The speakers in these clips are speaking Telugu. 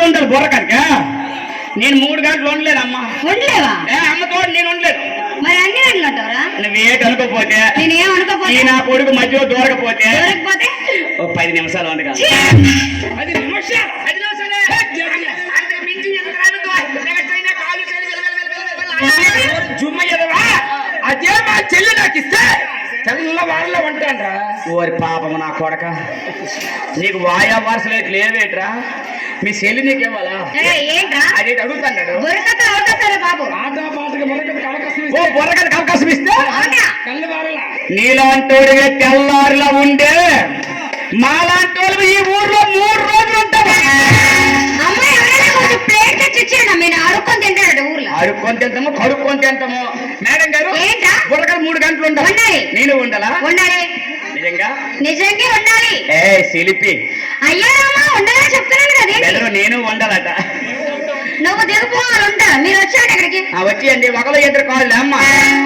ఉండాలి బుర్రకనుక. నేను 3 గంటలు ఉండలేదమ్మా. ఉండలేవా? అమ్మతో నేను ఉండలేదు. మరి అన్ని గంటలు ఉంటావరా? నువ్వేటి అనుకోపోతే, నేనేం అనుకోపోతే, నా కొడుకు మధ్యలో దూరకపోతే ఓ 10 నిమిషాలు వంట కాదు. 10 నిమిషాలు జుమ్మయ్యదవా. అదే మా చెల్లి నాకు ఇస్తే తెల్లవారులో ఉంటాండ్రా. ఓరి పాపము నా కొడక, నీకు వాయా వరుసలు ఎట్లు ఏవేట్రా? మీ చెల్లి నీకేవాలా? అదే అడుగుతాడు. బుర్రకథకు అవకాశం ఇస్తే నీలాంటోడిగా తెల్లారిలా ఉండే మాలాంటోళ్ళు ఈ ఊర్లో 3 రోజులు ఉంటారు. అడుక్కొని తింటాము, కడుక్కొని తింటాము. మేడం గారు బుర్రకథ 3 గంటలు ఉండాలి. నేను ఉండాలా? నిజంగా నిజంగా ఉండాలి. ఏ సిలిపి అయ్యా ఉండాలని చెప్తున్నాను కదా. నేను ఉండాలట. నువ్వు దిగిపోవాలంటా. మీరు వచ్చాడు ఇక్కడికి. వచ్చి అండి ఒకరు 2 కాళ్ళు అమ్మ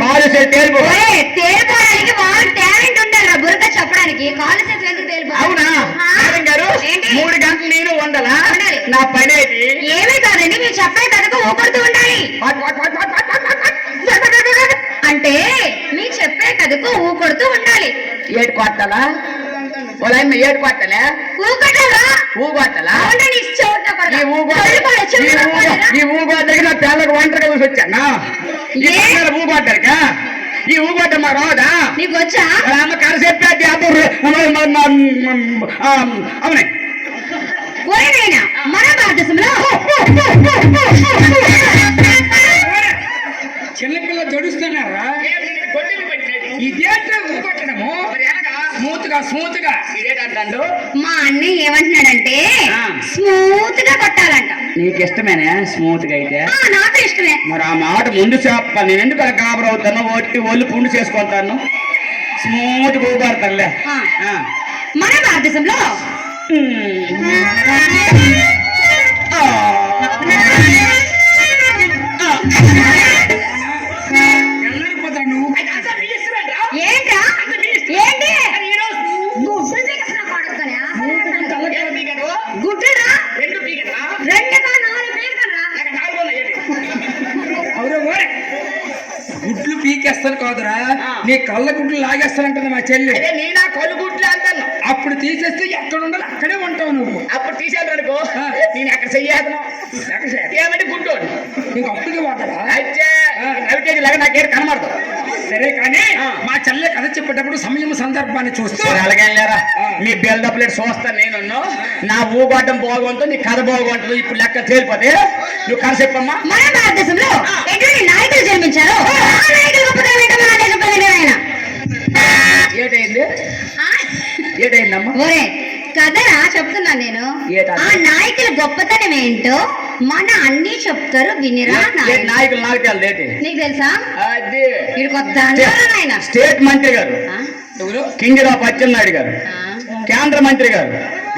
కాలు తేలిపోవడానికి వాళ్ళు టాలెంట్ ఉండాలి. బురక చెప్పడానికి కాలు చేతులు ఎందుకు తేలిపో? అవునా మేడం గారు? 3 గంటలు నేను ఉండాలా? నా పని ఏంటి? ఏమీ కాదండి, మీరు చెప్పే కథకు ఊపడుతూ ఉండాలి. అంటే మీ చెప్పే కథకు ఊకొడుతూ ఉండాలి. ఏడు కొట్టాలా? వాళ్ళ ఏడు కొట్టాలా? ఊకొట్టాలా? ఊగొట్టాలా? ఈ ఊగొట్టకి నా పిల్లలకు ఒంటరిగా చూసి వచ్చాను. ఊగొట్టరికా? ఈ ఊగొట్ట మా రాదా? నీకు వచ్చా? అమ్మ కర చెప్పేది అవునే మన భారతదేశంలో చిన్నపిల్ల జడుస్తున్నారా? ఇదేంటే ఊగొట్టడము స్మూత్ గా ఇదేంటంటాడు. మా అన్నయ్య ఏమంటున్నాడంటే స్మూత్ గా కొట్టాలంట. నీకు ఇష్టమేనా స్మూత్ గా? అయితే నాకు ఇష్టమే. మరి ఆ మాట ముందు చెప్పాలి. నేను ఎందుకు అలా గాబరవుతాను? ఒళ్ళు పుండు చేసుకుంటాను. స్మూత్ ఊగొడతానులే. మన భారతదేశంలో ఏంటా ఏంటి గుడ్డరా? 2 పీకరా? 4 పీకరా? గుడ్లు పీకేస్తాను కాదురా, నీ కళ్ళ గుడ్లు లాగేస్తానంటుంది మా చెల్లి. నేను కళ్ళు గుడ్లు అంటాను. అప్పుడు తీసేస్తే ఎక్కడ ఉండాలి అక్కడే ఉంటావు నువ్వు. అప్పుడు తీసేది అనుకో నేను ఎక్కడ చెయ్యాను ఏమంటే గుడ్డు నీకు అప్పుడుగా వాడరా? అయితే లాగా నాకేం కనబడదు. సరే కానీ మా చెల్లె కథ చెప్పేటప్పుడు సమయం సందర్భాన్ని చూస్తే అలాగే మీ బిల్డప్ ప్లేట్ చూస్తాను. నేను నా ఊగొట్టం బాగుంటుంది, నీ కథ బాగుంటుంది. ఇప్పుడు లెక్క తేలిపోతే నువ్వు కథ చెప్పమ్మా. మన భారతదేశంలో ఎటువంటి నాయకులు జన్మించారు? ఏటైందమ్మా? ఒరే కథరా చెప్తున్నాను నేను. ఆ నాయకుల గొప్పతనం ఏంటో మన అన్ని చెప్తారు, వినిరా. నాయకులు నాకు తెలియదు. నీకు తెలుసా? స్టేట్ మంత్రి గారు కింజరాపు అచ్చెన్నాయుడు గారు, కేంద్ర మంత్రి గారు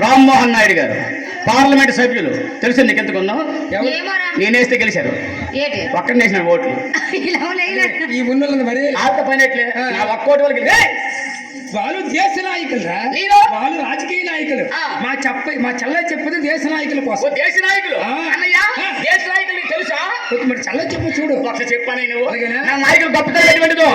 రామ్మోహన్ నాయుడు గారు, పార్లమెంట్ సభ్యులు తెలుసు నీకు ఎంతకున్నావు? నేనేస్తే గెలిచారు. ఒక్కడి వేసిన ఓట్లు ఈ ఉన్నోళ్ళు మరి ఆత పనిట్లే. నా ఒక్క ఓటు వాళ్ళు వాళ్ళు దేశ నాయకులు రా, వాళ్ళు రాజకీయ నాయకులు. మా చెల్ల చెప్పేది దేశ నాయకుల కోసం. దేశ నాయకులు దేశ నాయకులు తెలుసా? మరి చెల్ల చెప్పు చూడు. ఒకసారి చెప్పాను నువ్వు. నా నాయకులు గొప్పతనం ఎటువంటిదో